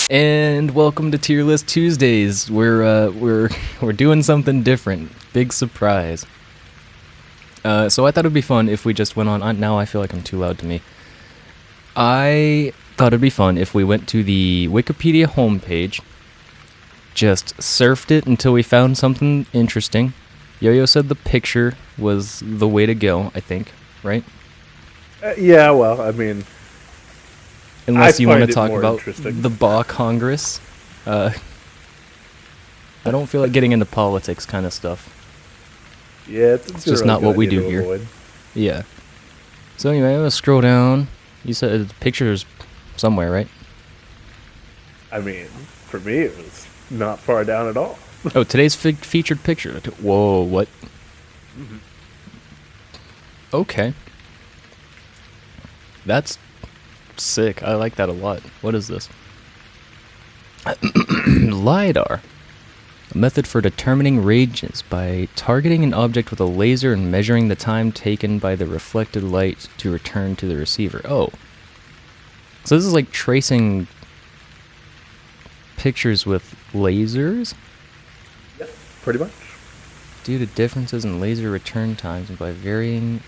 And welcome to Tier List Tuesdays. We're doing something different. Big surprise. So I thought it'd be fun if we just went on. Now I feel like I'm too loud to me. I thought it'd be fun if we went to the Wikipedia homepage, just surfed it until we found something interesting. Yo-Yo said the picture was the way to go, I think, right? Yeah, well, I mean... Unless you want to talk about the Ba Congress. I don't feel like getting into politics kind of stuff. Yeah, it's just really not what we do here. Avoid. Yeah. So anyway, I'm going to scroll down. You said the picture's somewhere, right? I mean, for me, it was not far down at all. Oh, today's featured picture. Whoa, what? Mm-hmm. Okay. That's sick. I like that a lot. What is this? LiDAR. A method for determining ranges by targeting an object with a laser and measuring the time taken by the reflected light to return to the receiver. Oh. So this is like tracing pictures with lasers? Yep, pretty much. Due to differences in laser return times and by varying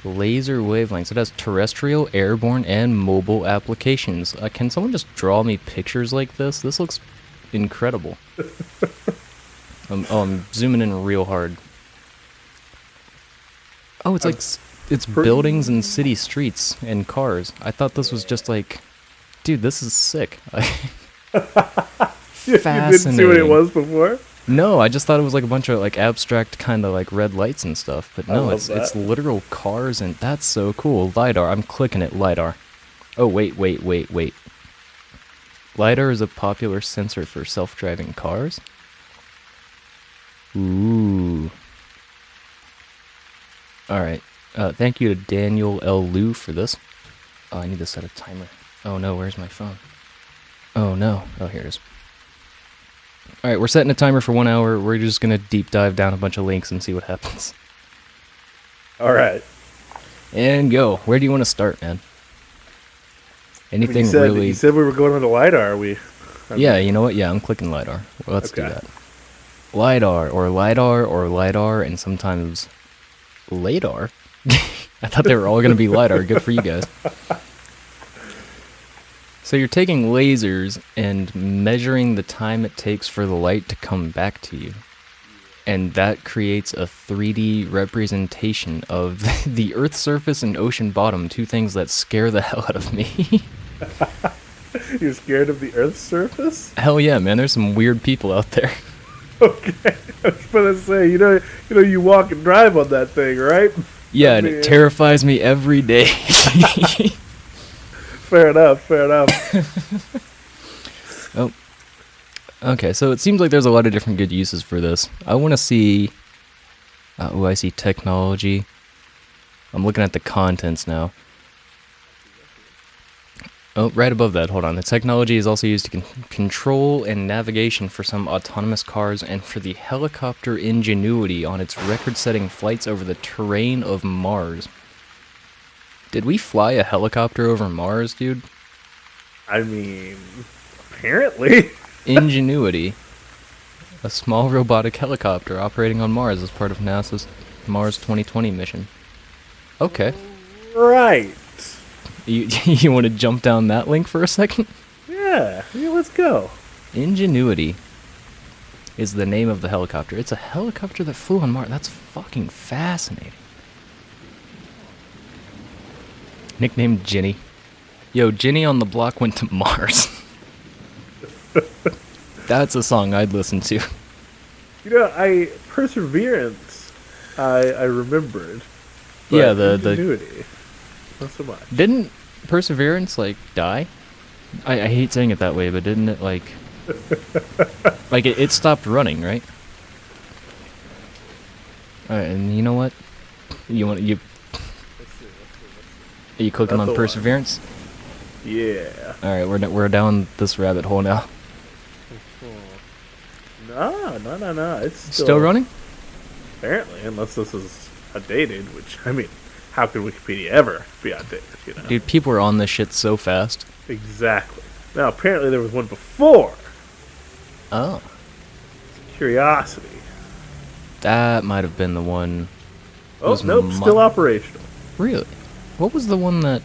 laser wavelengths. It has terrestrial, airborne, and mobile applications. Can someone just draw me pictures like this? This looks incredible. I'm zooming in real hard. Oh, it's like it's buildings and city streets and cars. I thought this was just like, dude, this is sick. You didn't see what it was before? No, I just thought it was like a bunch of like abstract kind of like red lights and stuff, but no, it's literal cars, and that's so cool. LiDAR, I'm clicking it, LiDAR. Oh, wait. LiDAR is a popular sensor for self-driving cars? Ooh. Alright, thank you to Daniel L. Liu for this. Oh, I need to set a timer. Oh no, where's my phone? Oh no, oh here it is. Alright, we're setting a timer for 1 hour. We're just going to deep dive down a bunch of links and see what happens. Alright. And go. Where do you want to start, man? Anything really... You said we were going on to LiDAR. Yeah, you know what? Yeah, I'm clicking LiDAR. Well, let's do that. LiDAR, and sometimes LiDAR. I thought they were all going to be LiDAR. Good for you guys. So you're taking lasers and measuring the time it takes for the light to come back to you. And that creates a 3D representation of the Earth's surface and ocean bottom, two things that scare the hell out of me. You're scared of the Earth's surface? Hell yeah, man. There's some weird people out there. Okay. I was going to say, you know, you walk and drive on that thing, right? Yeah, and it terrifies me every day. Fair enough. Oh. Okay, so it seems like there's a lot of different good uses for this. I want to see... I see technology. I'm looking at the contents now. Oh, right above that, hold on. The technology is also used to control and navigation for some autonomous cars and for the helicopter Ingenuity on its record-setting flights over the terrain of Mars. Did we fly a helicopter over Mars, dude? I mean, apparently. Ingenuity. A small robotic helicopter operating on Mars as part of NASA's Mars 2020 mission. Okay. Right. You want to jump down that link for a second? Yeah, let's go. Ingenuity is the name of the helicopter. It's a helicopter that flew on Mars. That's fucking fascinating. Nicknamed Ginny. Yo, Ginny on the Block went to Mars. That's a song I'd listen to. You know, Perseverance, I remembered. Yeah, Ingenuity, not so much. Didn't Perseverance, like, die? I hate saying it that way, but didn't it, like... like, it stopped running, right? Alright, and you know what? Are you clicking on Perseverance? Yeah. Alright, we're down this rabbit hole now. No. It's still running? Apparently, unless this is outdated, which, I mean, how could Wikipedia ever be outdated, you know? Dude, people are on this shit so fast. Exactly. Now, apparently there was one before. Oh, Curiosity. that might have been the one. Oh, Was nope, still operational. Really? What was the one that?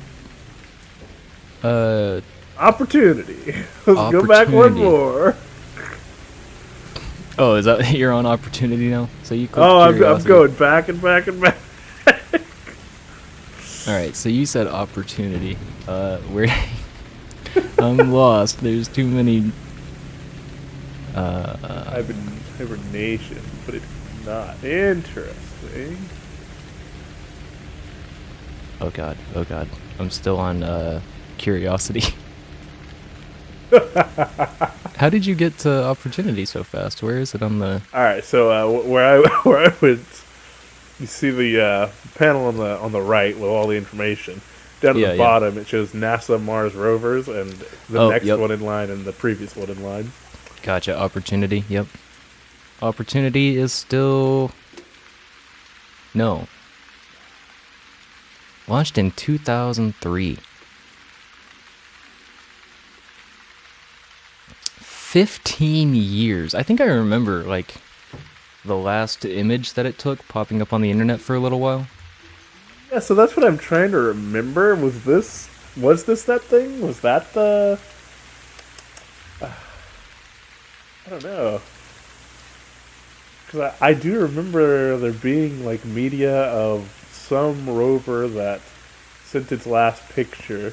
Opportunity. Let's go back one Opportunity. more. Oh, is that you're on Opportunity now? So you clicked Oh, I'm Curiosity. going back and back and back. All right, so you said Opportunity. Where? I'm lost. There's too many. Hibernation, but it's not interesting. Oh god. Oh god. I'm still on Curiosity. How did you get to Opportunity so fast? Where is it on the? All right, so where I went, you see the panel on the right with all the information. Down at the bottom, it shows NASA Mars rovers and the next one in line and the previous one in line. Gotcha. Opportunity. Yep. Opportunity is still. No. Launched in 2003. 15 years. I think I remember, like, the last image that it took popping up on the internet for a little while. Yeah, so that's what I'm trying to remember. Was this that thing? Was that the... I don't know. Because I do remember there being, like, media of some rover that sent its last picture.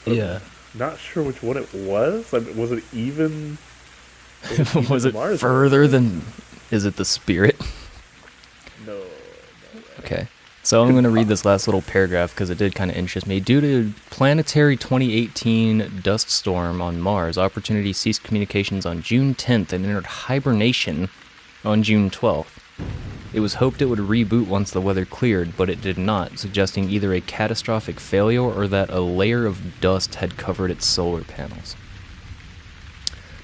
Yeah. Not sure which one it was. I mean, was it even... Was it Mars further than... Is it the Spirit? No. Okay. So I'm going to read this last little paragraph because it did kind of interest me. Due to planetary 2018 dust storm on Mars, Opportunity ceased communications on June 10th and entered hibernation on June 12th. It was hoped it would reboot once the weather cleared, but it did not, suggesting either a catastrophic failure or that a layer of dust had covered its solar panels.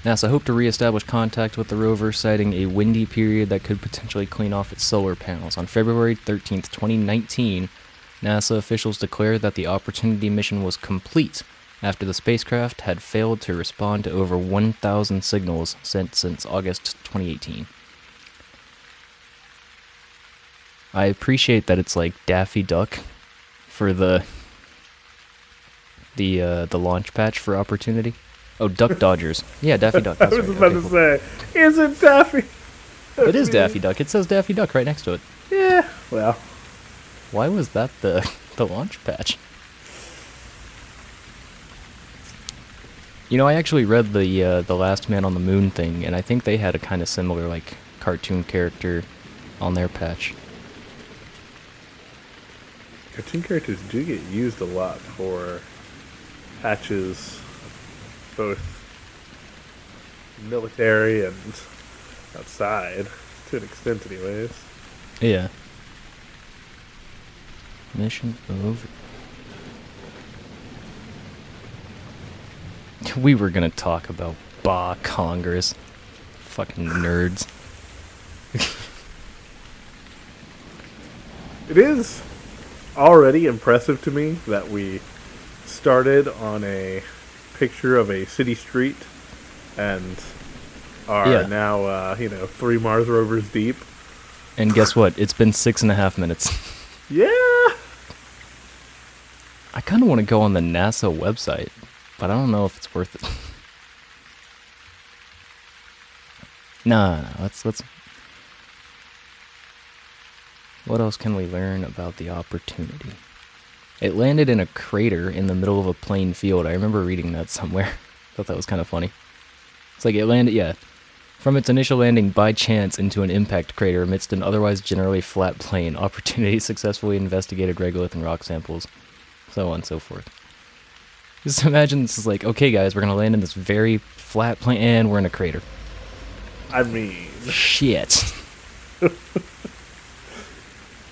NASA hoped to re-establish contact with the rover, citing a windy period that could potentially clean off its solar panels. On February 13th, 2019, NASA officials declared that the Opportunity mission was complete after the spacecraft had failed to respond to over 1,000 signals sent since August 2018. I appreciate that it's like Daffy Duck for the launch patch for Opportunity. Oh, Duck Dodgers. Yeah, Daffy Duck. I That's was right. about Okay, to cool. say, is it Daffy? It is Daffy Duck. It says Daffy Duck right next to it. Yeah, well. Why was that the launch patch? You know, I actually read the Last Man on the Moon thing, and I think they had a kind of similar, like, cartoon character on their patch. Cartoon characters do get used a lot for patches, both military and outside, to an extent anyways. Yeah. Mission over. We were gonna talk about Congress. Fucking nerds. It is already impressive to me that we started on a picture of a city street and are now, 3 Mars rovers deep. And guess what? It's been 6.5 minutes. Yeah! I kind of want to go on the NASA website, but I don't know if it's worth it. Nah, let's. What else can we learn about the Opportunity? It landed in a crater in the middle of a plain field. I remember reading that somewhere. Thought that was kind of funny. It's like it landed, from its initial landing by chance into an impact crater amidst an otherwise generally flat plain. Opportunity successfully investigated regolith and rock samples, so on and so forth. Just imagine this is like, okay guys, we're going to land in this very flat plain, and we're in a crater. I mean... Shit.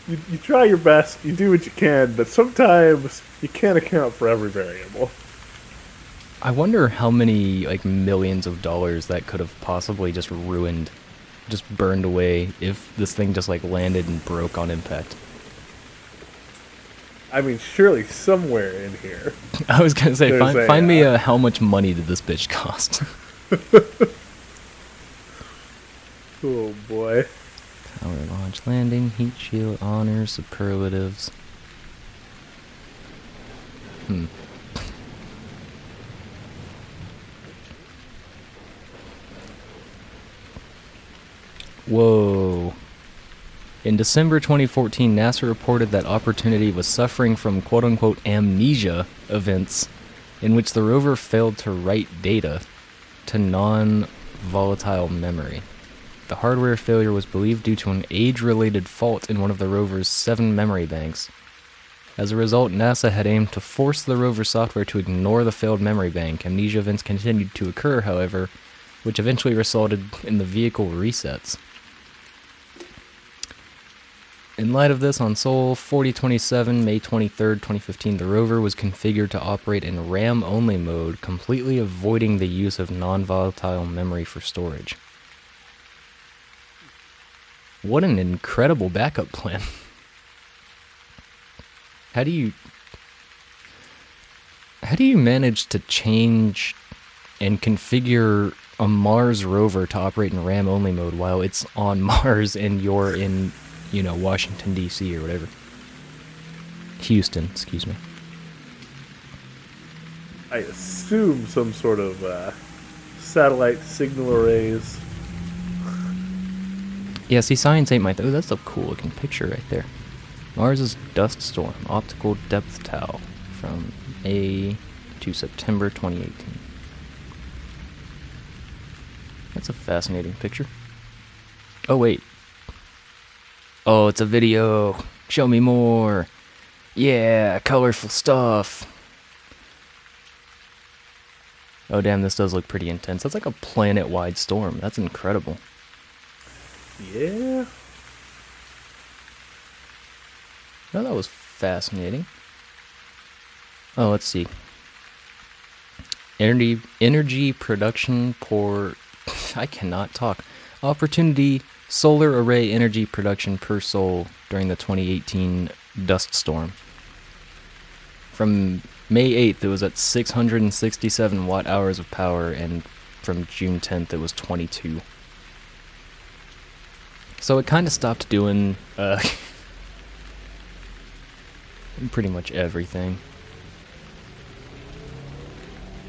You try your best, you do what you can, but sometimes you can't account for every variable. I wonder how many, like, millions of dollars that could have possibly just ruined, just burned away if this thing just, like, landed and broke on impact. I mean, surely somewhere in here. I was gonna say, find me how much money did this bitch cost? Oh boy. Power launch landing, heat shield, honors, superlatives. Whoa. In December 2014, NASA reported that Opportunity was suffering from quote-unquote amnesia events in which the rover failed to write data to non-volatile memory. The hardware failure was believed due to an age-related fault in one of the rover's 7 memory banks. As a result, NASA had aimed to force the rover software to ignore the failed memory bank. Amnesia events continued to occur, however, which eventually resulted in the vehicle resets. In light of this, on Sol 4027, May 23, 2015, the rover was configured to operate in RAM-only mode, completely avoiding the use of non-volatile memory for storage. What an incredible backup plan. How do you manage to change and configure a Mars rover to operate in RAM-only mode while it's on Mars and you're in, Washington, D.C. or whatever? Houston, excuse me. I assume some sort of satellite signal arrays. Yeah, see, science ain't my thing. Oh, that's a cool looking picture right there. Mars' dust storm, optical depth tau, from May to September 2018. That's a fascinating picture. Oh, wait. Oh, it's a video. Show me more. Yeah, colorful stuff. Oh, damn, this does look pretty intense. That's like a planet-wide storm. That's incredible. Yeah. Oh, that was fascinating. Oh, let's see. Energy production per... I cannot talk. Opportunity solar array energy production per sol during the 2018 dust storm. From May 8th, it was at 667 watt-hours of power, and from June 10th, it was 22. So it kind of stopped doing pretty much everything.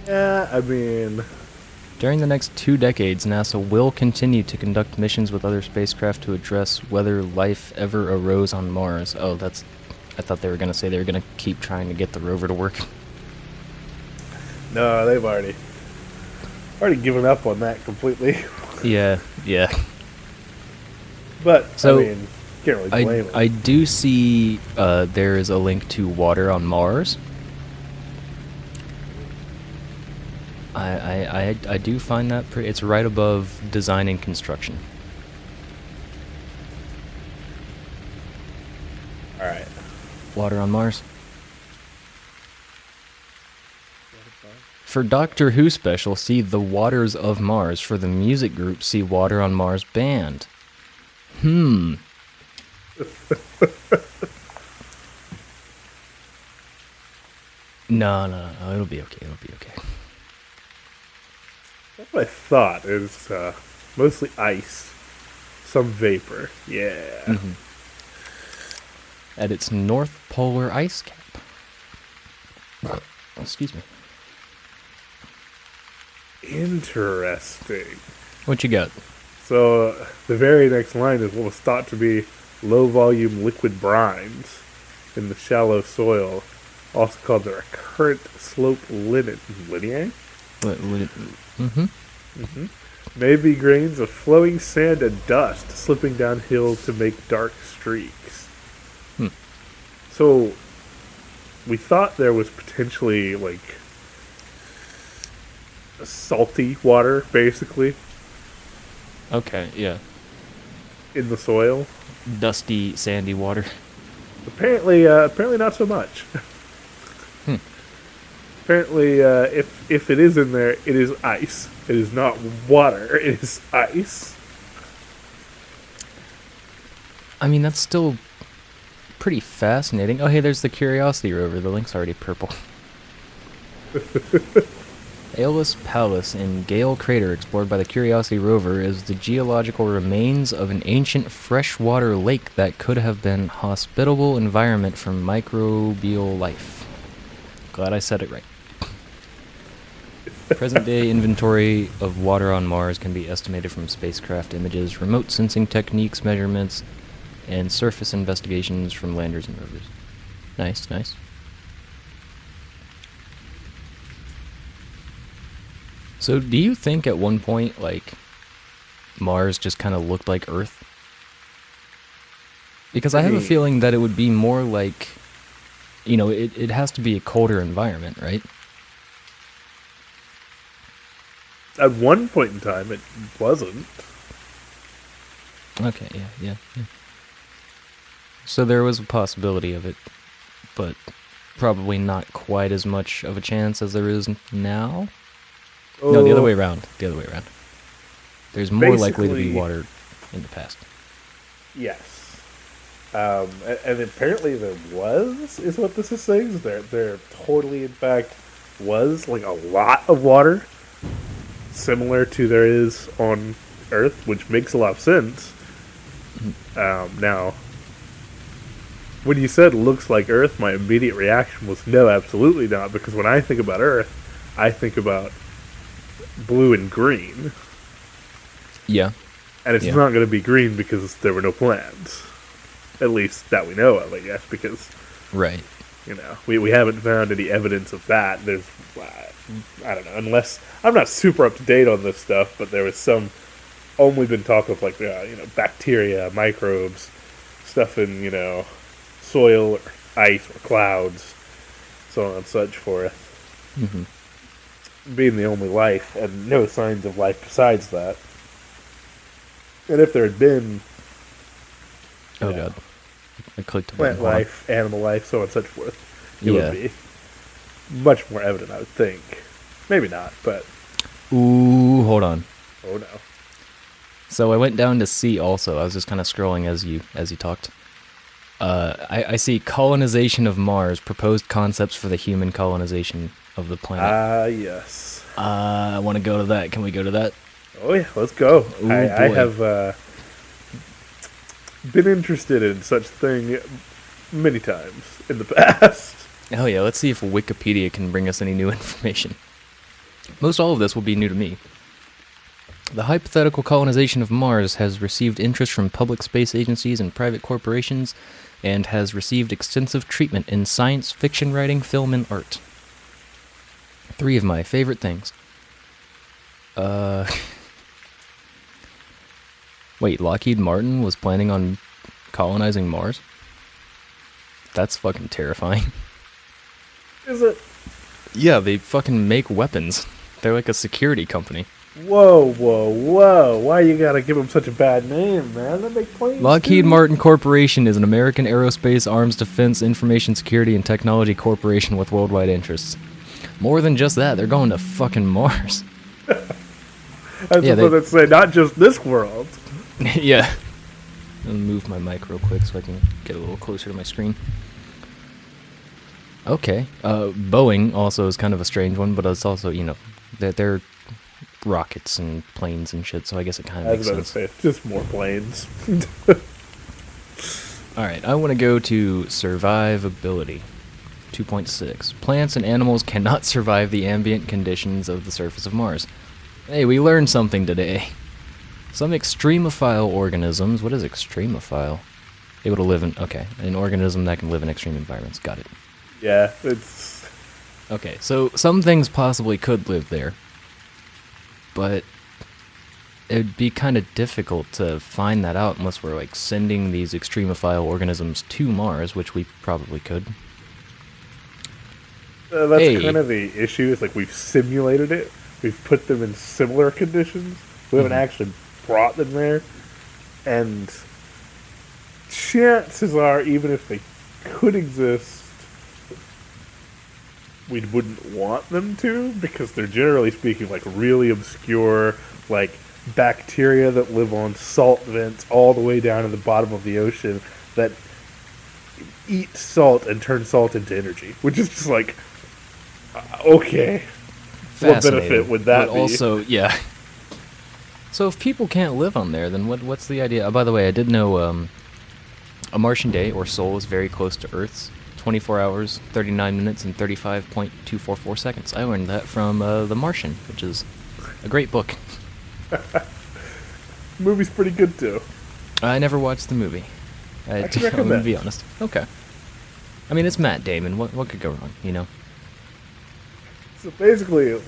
Yeah, I mean... During the next 2 decades, NASA will continue to conduct missions with other spacecraft to address whether life ever arose on Mars. Oh, that's... I thought they were going to say they were going to keep trying to get the rover to work. No, they've already given up on that completely. Yeah. But, so, I mean, can't really blame them. I do see there is a link to water on Mars. I do find that pretty... It's right above design and construction. Alright. Water on Mars. For Doctor Who special, see The Waters of Mars. For the music group, see Water on Mars Band. No, it'll be okay. That's what I thought. It's mostly ice. Some vapor. Yeah. Mm-hmm. At its north polar ice cap. Excuse me. Interesting. What you got? So, the very next line is what was thought to be low-volume liquid brines in the shallow soil, also called the recurrent slope lineae? Maybe grains of flowing sand and dust slipping downhill to make dark streaks. So, we thought there was potentially, like, salty water, basically. Okay, yeah. In the soil. Dusty, sandy water. Apparently not so much. Apparently, if it is in there, it is ice. It is not water. It is ice. I mean, that's still pretty fascinating. Oh, hey, there's the Curiosity rover. The link's already purple. Aeolus Palus in Gale Crater, explored by the Curiosity rover, is the geological remains of an ancient freshwater lake that could have been hospitable environment for microbial life. Glad I said it right. Present-day inventory of water on Mars can be estimated from spacecraft images, remote sensing techniques, measurements, and surface investigations from landers and rovers. Nice, nice. So, do you think at one point, like, Mars just kind of looked like Earth? Because I have a feeling that it would be more like, you know, it has to be a colder environment, right? At one point in time, it wasn't. Okay, yeah. So there was a possibility of it, but probably not quite as much of a chance as there is now? Oh. No, the other way around. There's more likely to be water in the past. Yes. And apparently there was, is what this is saying. There totally, in fact, was like a lot of water, similar to there is on Earth, which makes a lot of sense. Now, when you said looks like Earth, my immediate reaction was no, absolutely not, because when I think about Earth, I think about blue and green. Yeah. And it's not going to be green because there were no plants. At least that we know of, I guess, because... Right. You know, we haven't found any evidence of that. There's, I don't know, unless... I'm not super up to date on this stuff, but there was only been talk of, like, bacteria, microbes, stuff in, soil or ice or clouds, so on and such forth. Mm-hmm. Being the only life, and no signs of life besides that. And if there had been... Oh, God. I clicked a plant life, animal life, so on and such forth, it would be much more evident, I would think. Maybe not, but... Ooh, hold on. Oh, no. So I went down to C also. I was just kind of scrolling as you talked. I see colonization of Mars, proposed concepts for the human colonization of the planet. Yes. I want to go to that. Can we go to that? Oh, yeah, let's go. Ooh, I have been interested in such thing many times in the past. Oh, yeah, let's see if Wikipedia can bring us any new information. Most all of this will be new to me. The hypothetical colonization of Mars has received interest from public space agencies and private corporations, and has received extensive treatment in science fiction writing, film, and art. 3 of my favorite things. Wait, Lockheed Martin was planning on colonizing Mars? That's fucking terrifying. Is it? Yeah, they fucking make weapons. They're like a security company. Whoa. Why you gotta give them such a bad name, man? They make planes. Lockheed Martin Corporation is an American aerospace, arms, defense, information security, and technology corporation with worldwide interests. More than just that, they're going to fucking Mars. That's what they say, not just this world. Yeah. I'll move my mic real quick so I can get a little closer to my screen. Okay. Boeing also is kind of a strange one, but it's also, they're rockets and planes and shit, so I guess it kind of makes sense. I was about to say, just more planes. Alright, I want to go to survivability. 2.6. Plants and animals cannot survive the ambient conditions of the surface of Mars. Hey, we learned something today. Some extremophile organisms... What is extremophile? Able to live in... Okay, an organism that can live in extreme environments. Got it. Yeah, it's... Okay, so some things possibly could live there. But it would be kind of difficult to find that out unless we're, like, sending these extremophile organisms to Mars, which we probably could. That's kind of the issue. It's like we've simulated it. We've put them in similar conditions. We haven't actually brought them there. And chances are, even if they could exist, we wouldn't want them to, because they're generally speaking like really obscure, like bacteria that live on salt vents all the way down to the bottom of the ocean that eat salt and turn salt into energy, which is just like, okay, what benefit would that be? Also, yeah. So if people can't live on there, then what's the idea? Oh, by the way, I did know a Martian day, or sol, is very close to Earth's. 24 hours, 39 minutes, and 35.244 seconds. I learned that from The Martian, which is a great book. Movie's pretty good, too. I never watched the movie. I can recommend. To be honest. Okay. I mean, it's Matt Damon. What could go wrong, you know? So basically,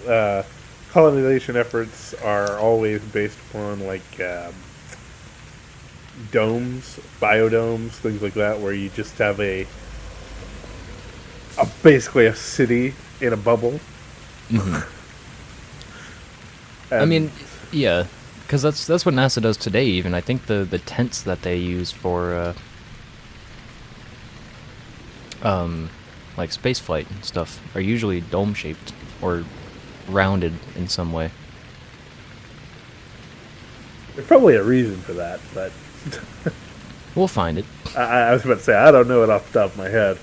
colonization efforts are always based upon, like, domes, biodomes, things like that, where you just have basically a city in a bubble. Mm-hmm. I mean, yeah, because that's what NASA does today. Even I think the tents that they use for like space flight and stuff are usually dome shaped or rounded in some way. There's probably a reason for that, but we'll find it. I was about to say, I don't know it off the top of my head.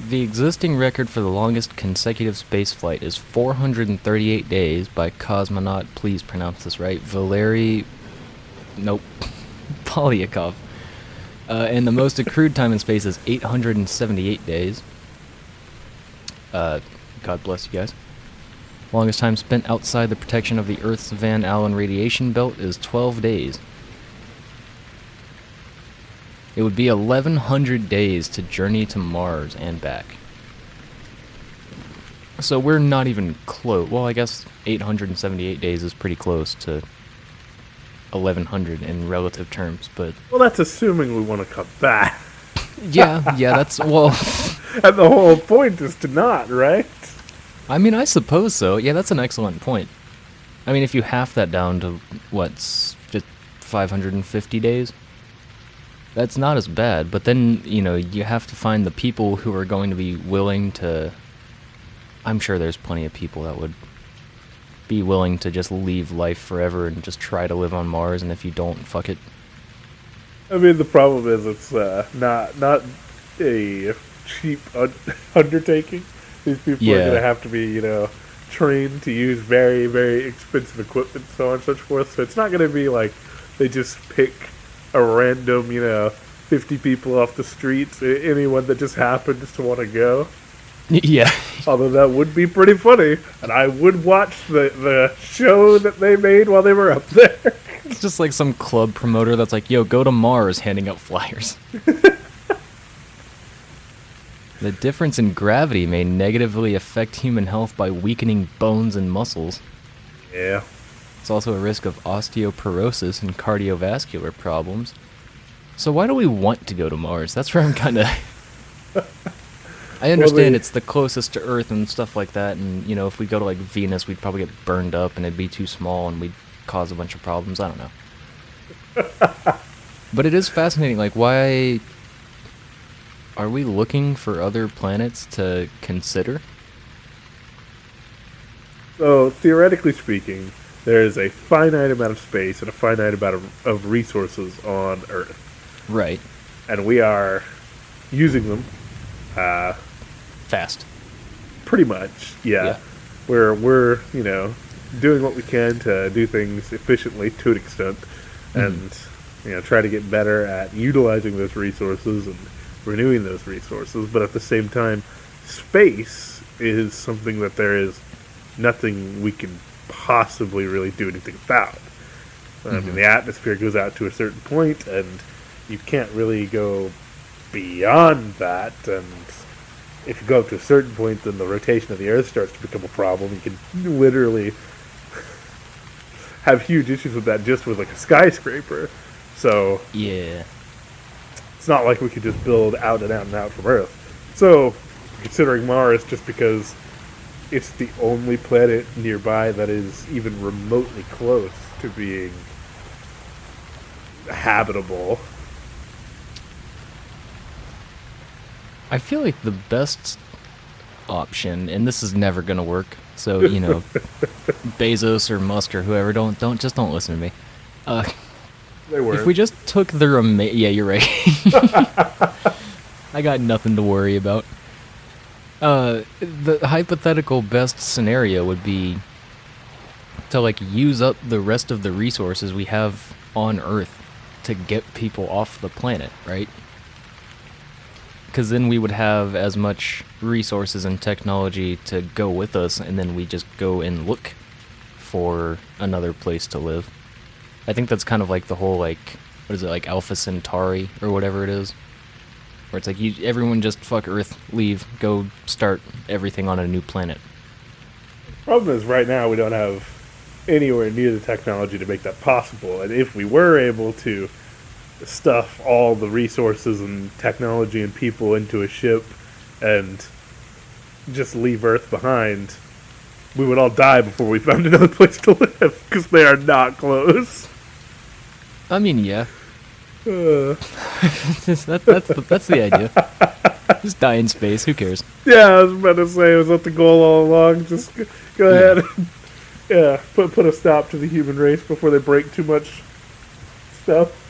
The existing record for the longest consecutive spaceflight is 438 days by cosmonaut, please pronounce this right, Valery Polyakov. And the most accrued time in space is 878 days. God bless you guys. Longest time spent outside the protection of the Earth's Van Allen radiation belt is 12 days. It would be 1,100 days to journey to Mars and back. So we're not even close. Well, I guess 878 days is pretty close to 1,100 in relative terms, but... Well, that's assuming we want to come back. yeah, that's... Well... And the whole point is to not, right? I mean, I suppose so. Yeah, that's an excellent point. I mean, if you half that down to, just 550 days... That's not as bad, but then, you have to find the people who are going to be willing to... I'm sure there's plenty of people that would be willing to just leave life forever and just try to live on Mars, and if you don't, fuck it. I mean, the problem is it's not a cheap undertaking. These people are going to have to be, trained to use very, very expensive equipment, so on and such forth, so it's not going to be like they just pick... a random, 50 people off the streets, anyone that just happens to want to go. Yeah. Although that would be pretty funny, and I would watch the show that they made while they were up there. It's just like some club promoter that's like, yo, go to Mars, handing out flyers. The difference in gravity may negatively affect human health by weakening bones and muscles. Yeah. It's also a risk of osteoporosis and cardiovascular problems. So why do we want to go to Mars? That's where I'm kind of... I understand it's the closest to Earth and stuff like that, and, if we go to, like, Venus, we'd probably get burned up and it'd be too small and we'd cause a bunch of problems. I don't know. But it is fascinating, like, why... Are we looking for other planets to consider? So, theoretically speaking... There is a finite amount of space and a finite amount of resources on Earth. Right. And we are using them. Fast. Pretty much, yeah. We're doing what we can to do things efficiently to an extent. And, try to get better at utilizing those resources and renewing those resources. But at the same time, space is something that there is nothing we can possibly really do anything about. I mean, the atmosphere goes out to a certain point, and you can't really go beyond that. And if you go up to a certain point, then the rotation of the Earth starts to become a problem. You can literally have huge issues with that just with like a skyscraper. So yeah, it's not like we could just build out and out and out from Earth. So considering Mars, just because it's the only planet nearby that is even remotely close to being habitable. I feel like the best option, and this is never gonna work, so Bezos or Musk or whoever, don't listen to me. They were. If we just took the yeah, you're right. I got nothing to worry about. The hypothetical best scenario would be to, like, use up the rest of the resources we have on Earth to get people off the planet, right? Because then we would have as much resources and technology to go with us, and then we just go and look for another place to live. I think that's kind of like the whole, like, what is it, like Alpha Centauri or whatever it is? Where it's like, everyone just fuck Earth, leave, go start everything on a new planet. Problem is, right now we don't have anywhere near the technology to make that possible, and if we were able to stuff all the resources and technology and people into a ship and just leave Earth behind, we would all die before we found another place to live, because they are not close. I mean, yeah. That's the idea. Just die in space, who cares? Yeah, I was about to say, was that the goal all along? Just go ahead and put a stop to the human race before they break too much stuff.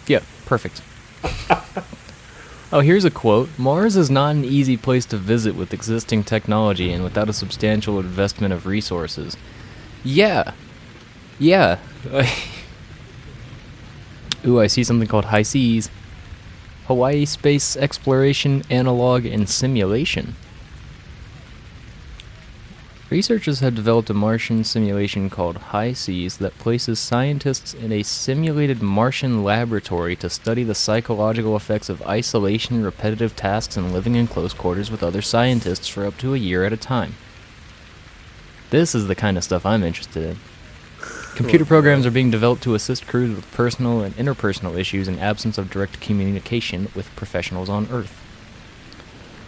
Yeah, perfect. Oh, here's a quote. Mars is not an easy place to visit with existing technology and without a substantial investment of resources. Yeah. Yeah. Ooh, I see something called High Seas. Hawaii Space Exploration, Analog, and Simulation. Researchers have developed a Martian simulation called High Seas that places scientists in a simulated Martian laboratory to study the psychological effects of isolation, repetitive tasks, and living in close quarters with other scientists for up to a year at a time. This is the kind of stuff I'm interested in. Computer programs are being developed to assist crews with personal and interpersonal issues in absence of direct communication with professionals on Earth.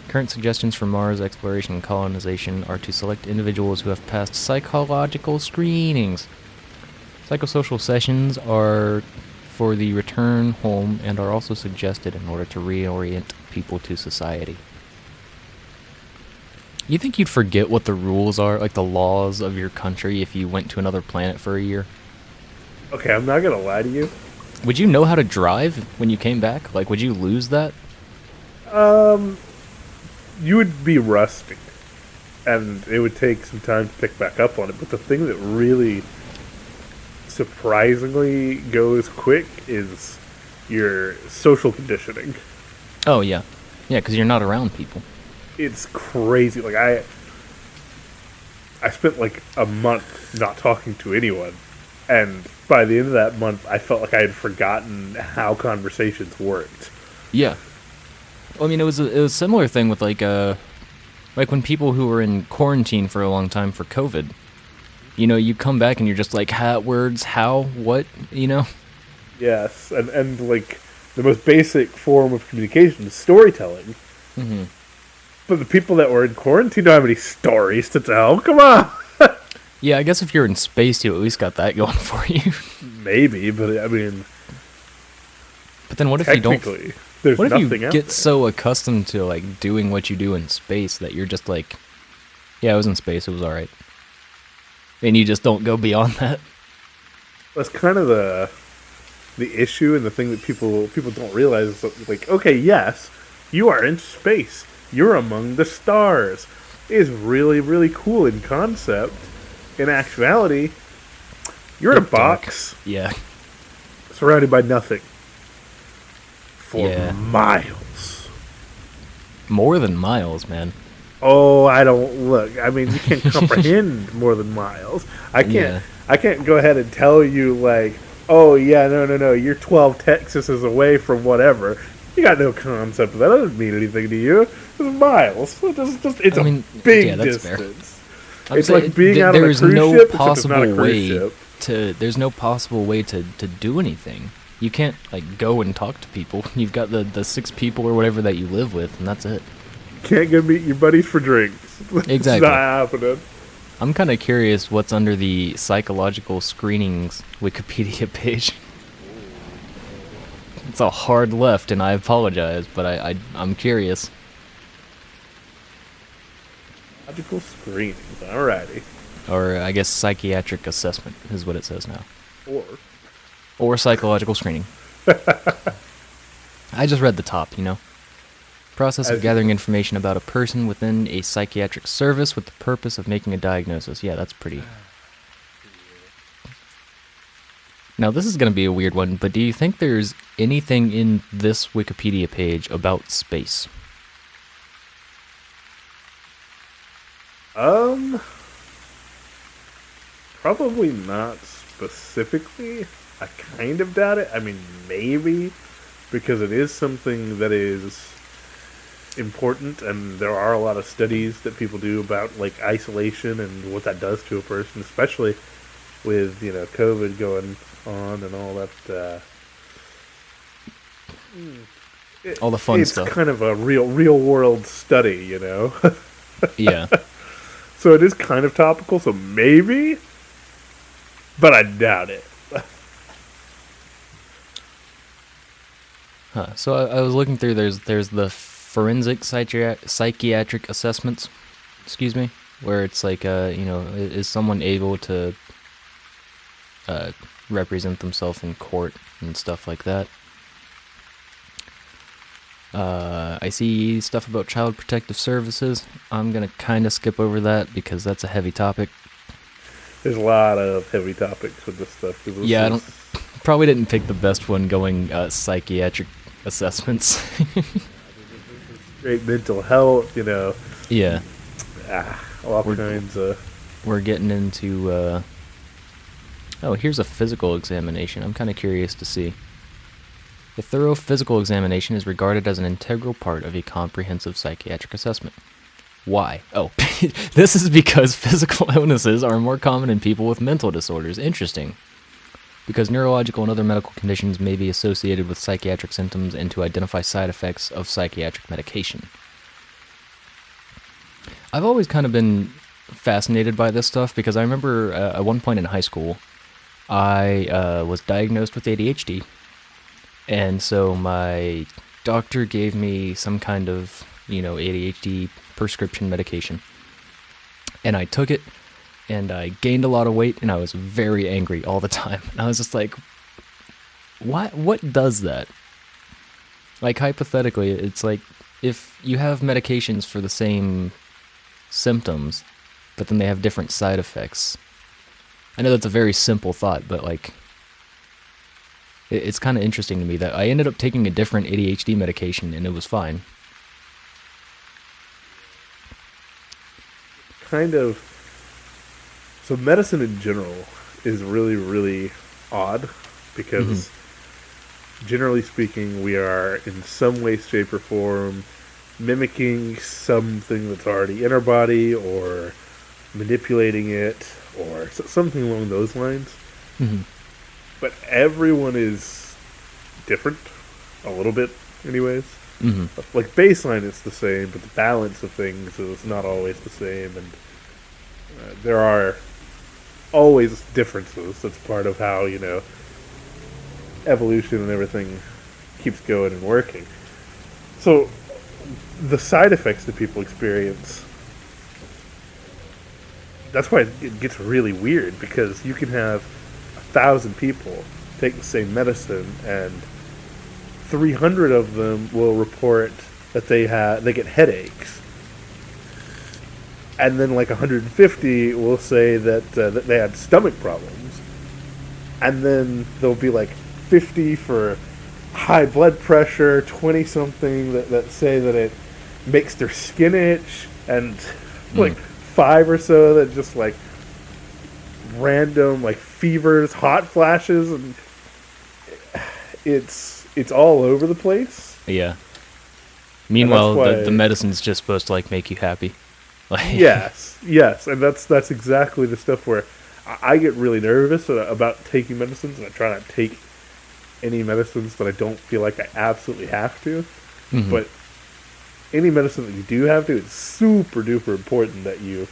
Current suggestions for Mars exploration and colonization are to select individuals who have passed psychological screenings. Psychosocial sessions are for the return home and are also suggested in order to reorient people to society. You think you'd forget what the rules are, like the laws of your country, if you went to another planet for a year? Okay, I'm not gonna lie to you. Would you know how to drive when you came back? Like, would you lose that? You would be rusty, and it would take some time to pick back up on it. But the thing that really surprisingly goes quick is your social conditioning. Oh, yeah. Yeah, because you're not around people. It's crazy. Like, I spent like a month not talking to anyone, and by the end of that month, I felt like I had forgotten how conversations worked. Yeah. I mean, it was a similar thing with like when people who were in quarantine for a long time for COVID, you know, you come back and you're just like, words, how, what, you know? Yes, and like the most basic form of communication is storytelling. Mm-hmm. But the people that were in quarantine don't have any stories to tell. Come on. Yeah, I guess if you're in space, you at least got that going for you. Maybe, but I mean, but then what if you don't? There's what if nothing you out get there. so accustomed to like doing what you do in space that you're just like, yeah, I was in space, it was all right, and you just don't go beyond that? That's kind of the issue, and the thing that people don't realize is that, like, okay, yes, you are in space, you're among the stars. It is really, really cool in concept. In actuality, you're in a box. Yeah. Surrounded by nothing. For Yeah. miles. More than miles, man. Oh, I don't look. I mean, you can't comprehend more than miles. I can't go ahead and tell you like, oh yeah, no, you're 12 Texases away from whatever. You got no concept of that. That doesn't mean anything to you. It's miles. It's a big distance. It's like being out on a cruise ship, except it's not a cruise ship. There's no possible way to do anything. You can't like go and talk to people. You've got the 6 people or whatever that you live with, and that's it. Can't go meet your buddies for drinks. Exactly. It's not happening. I'm kind of curious what's under the psychological screenings Wikipedia page. It's a hard left, and I apologize, but I'm curious. Psychological screenings, alrighty. Or I guess psychiatric assessment is what it says now. Or psychological screening. I just read the top, you know? Process of gathering information about a person within a psychiatric service with the purpose of making a diagnosis. Yeah, that's pretty... Now, this is going to be a weird one, but do you think there's anything in this Wikipedia page about space? Probably not specifically. I kind of doubt it. I mean, maybe, because it is something that is important, and there are a lot of studies that people do about, like, isolation and what that does to a person, especially with, COVID going on and all that. All the fun stuff. It's kind of a real world study, Yeah. So it is kind of topical, so maybe, but I doubt it. So I was looking through, there's the forensic psychiatric assessments, where it's like, is someone able to represent themselves in court and stuff like that. I see stuff about Child Protective Services. I'm going to kind of skip over that because that's a heavy topic. There's a lot of heavy topics with this stuff. Yeah, probably didn't pick the best one going psychiatric assessments. Great mental health, Yeah. All kinds of... We're getting into... Oh, here's a physical examination. I'm kind of curious to see. A thorough physical examination is regarded as an integral part of a comprehensive psychiatric assessment. Why? Oh, this is because physical illnesses are more common in people with mental disorders. Interesting. Because neurological and other medical conditions may be associated with psychiatric symptoms and to identify side effects of psychiatric medication. I've always kind of been fascinated by this stuff because I remember at one point in high school, I was diagnosed with ADHD. And so my doctor gave me some kind of, ADHD prescription medication. And I took it, and I gained a lot of weight, and I was very angry all the time. And I was just like, what does that? Like, hypothetically, it's like, if you have medications for the same symptoms, but then they have different side effects. I know that's a very simple thought, but, like, it's kind of interesting to me that I ended up taking a different ADHD medication and it was fine. So medicine in general is really, really odd because generally speaking, we are in some way, shape, or form mimicking something that's already in our body or manipulating it or something along those lines. Mm-hmm. But everyone is different, a little bit, anyways. Mm-hmm. Like, baseline is the same, but the balance of things is not always the same, and there are always differences. That's part of how, evolution and everything keeps going and working. So, the side effects that people experience, that's why it gets really weird, because you can have 1,000 people take the same medicine, and 300 of them will report that they get headaches, and then like 150 will say that they had stomach problems, and then there'll be like 50 for high blood pressure, 20 something that say that it makes their skin itch, and like 5 or so that just like random like fevers, hot flashes, and it's all over the place. Yeah. Meanwhile, the medicine's just supposed to like make you happy. Like yes, and that's exactly the stuff where I get really nervous about taking medicines, and I try not to take any medicines that I don't feel like I absolutely have to. Mm-hmm. But any medicine that you do have to, it's super duper important that you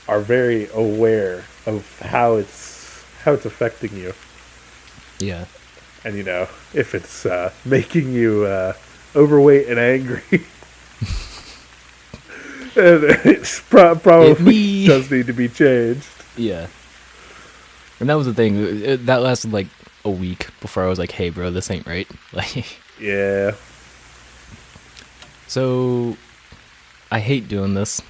are very aware of how it's affecting you. Yeah. And if it's making you overweight and angry, it's probably does need to be changed. Yeah. And that was the thing. That lasted like a week before I was like, "Hey, bro, this ain't right." Like, yeah. So, I hate doing this.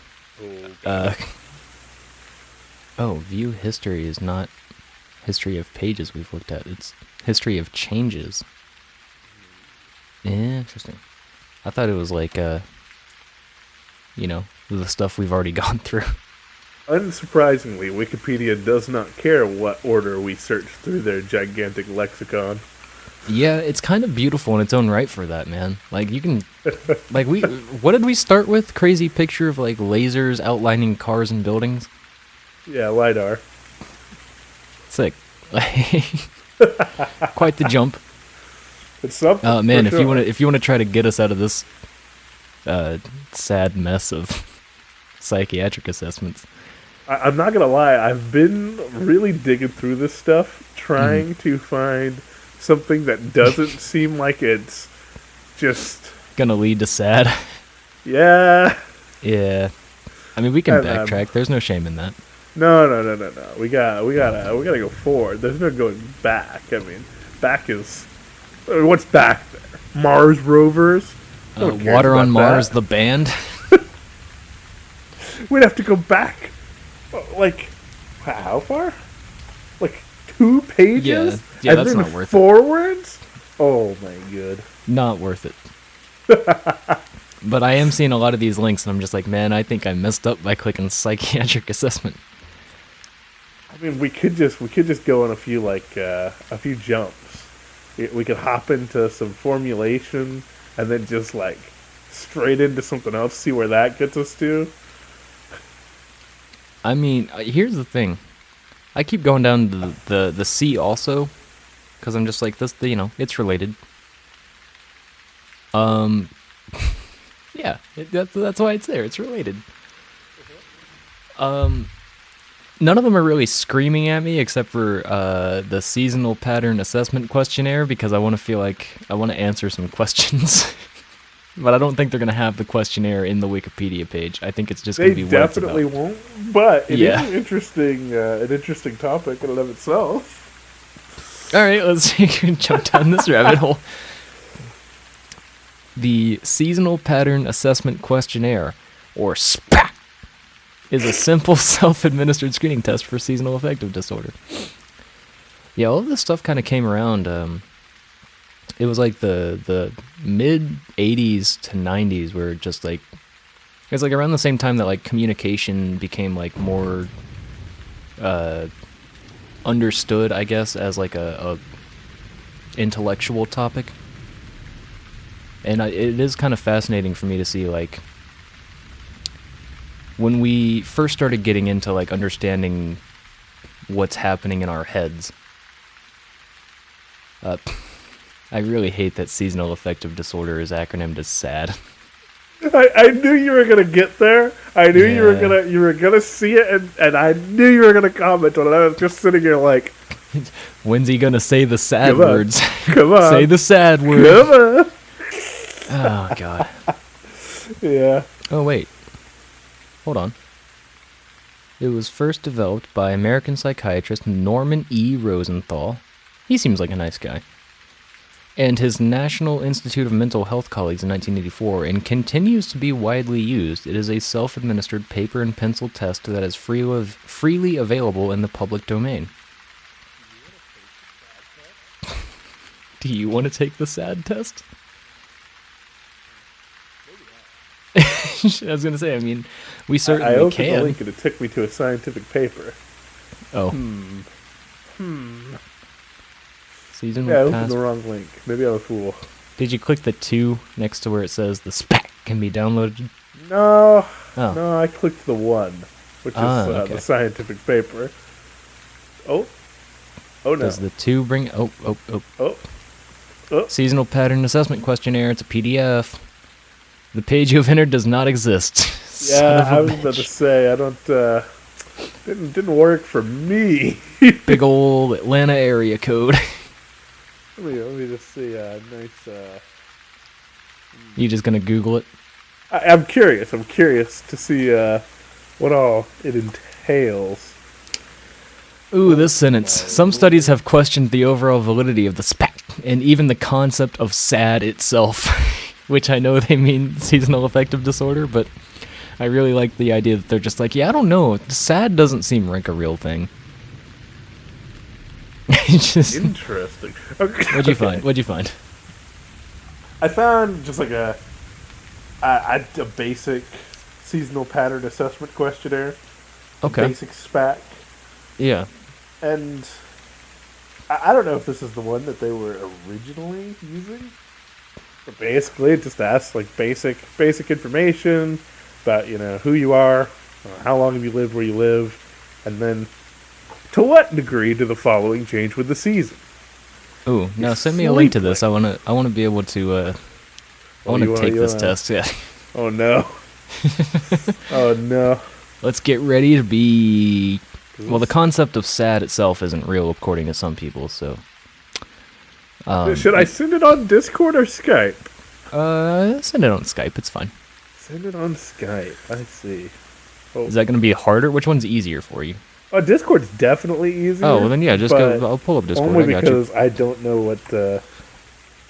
View history is not history of pages we've looked at. It's history of changes. Interesting. I thought it was like, the stuff we've already gone through. Unsurprisingly, Wikipedia does not care what order we search through their gigantic lexicon. Yeah, it's kind of beautiful in its own right for that, man. Like, you can... what did we start with? Crazy picture of, like, lasers outlining cars and buildings? Yeah, LiDAR. Sick. Quite the jump. It's something. Oh man, if you want to try to get us out of this sad mess of psychiatric assessments, I'm not gonna lie. I've been really digging through this stuff, trying to find something that doesn't seem like it's just gonna lead to sad. Yeah. Yeah. I mean, we can backtrack. There's no shame in that. No. We gotta go forward. There's no going back. I mean, back is what's back there? Mars rovers. Water on Mars, the band. We'd have to go back. Like, how far? Like 2 pages? Yeah, that's not worth forwards? Oh my god. Not worth it. But I am seeing a lot of these links, and I'm just like, man, I think I messed up by clicking psychiatric assessment. I mean, we could just go on a few jumps. We could hop into some formulation, and then just like straight into something else. See where that gets us to. I mean, here's the thing. I keep going down to the C also, because I'm just like, this, it's related. Yeah, that's why it's there. It's related. None of them are really screaming at me except for the seasonal pattern assessment questionnaire, because I want to feel like I want to answer some questions. But I don't think they're going to have the questionnaire in the Wikipedia page. I think it's just going to be what it's about. They definitely won't, but it is an interesting topic in and of itself. All right, let's jump down this rabbit hole. The Seasonal Pattern Assessment Questionnaire, or SPAC, is a simple self-administered screening test for seasonal affective disorder. Yeah, all of this stuff kind of came around. It was like the mid-'80s to '90s, where just like it was like around the same time that like communication became like more understood, I guess, as like a intellectual topic. And it is kind of fascinating for me to see, like, when we first started getting into, like, understanding what's happening in our heads. I really hate that seasonal affective disorder is acronymed as SAD. I knew you were gonna get there. I knew you were gonna see it, and I knew you were gonna comment on it. I was just sitting here like, when's he gonna say the sad words? Come on, say the sad words. Come on. Oh, God. Yeah. Oh, wait. Hold on. It was first developed by American psychiatrist Norman E. Rosenthal. He seems like a nice guy. And his National Institute of Mental Health colleagues in 1984, and continues to be widely used. It is a self-administered paper and pencil test that is freely available in the public domain. Do you want to take the SAD test? I was going to say, I mean, we certainly can. I opened the link and it took me to a scientific paper. Oh. Seasonal I opened the wrong link. Maybe I'm a fool. Did you click the 2 next to where it says the SPAC can be downloaded? No. Oh. No, I clicked the 1, which is the scientific paper. Oh. Oh, no. Does the 2 bring... Oh. Seasonal Pattern Assessment Questionnaire. It's a PDF. The page you've entered does not exist. Yeah, I was about to say, I don't, didn't work for me. Big old Atlanta area code. Let me just see, nice, You just gonna Google it? I'm curious to see, what all it entails. Ooh, this sentence. Some studies have questioned the overall validity of the SPAC, and even the concept of SAD itself. which I know they mean seasonal affective disorder, but I really like the idea that they're just like, yeah, I don't know, sad doesn't seem like a real thing. Interesting. Okay. What'd you find? I found just like a basic seasonal pattern assessment questionnaire. Okay. Basic SPAC. Yeah. And I don't know if this is the one that they were originally using. But basically, it just asks like basic information about, who you are, how long have you lived where you live, and then to what degree do the following change with the season? Ooh, now send me a link to this. I wanna be able to take this test. Yeah. Oh no. Oh no. Let's get ready to be. Well, the concept of sad itself isn't real, according to some people. So, should I send it on Discord or Skype? Send it on Skype. It's fine. Send it on Skype. I see. Oh. Is that going to be harder? Which one's easier for you? Oh, Discord's definitely easier. Oh, well then yeah, just go. I'll pull up Discord. Only because I don't know what.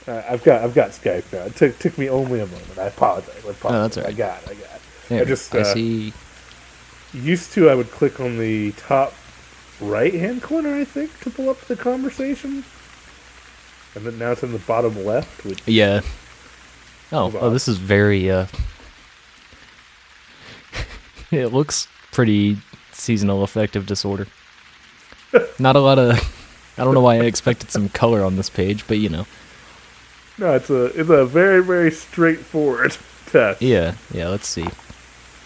I've got Skype now. It took me only a moment. I apologize. Oh, that's all right. I got. There, I see. Used to, I would click on the top right-hand corner, I think, to pull up the conversation. And then now it's in the bottom left. Which yeah. Oh, this is very, it looks pretty seasonal affective disorder. Not a lot of... I don't know why I expected some color on this page, but No, it's a very, very straightforward test. Yeah, let's see.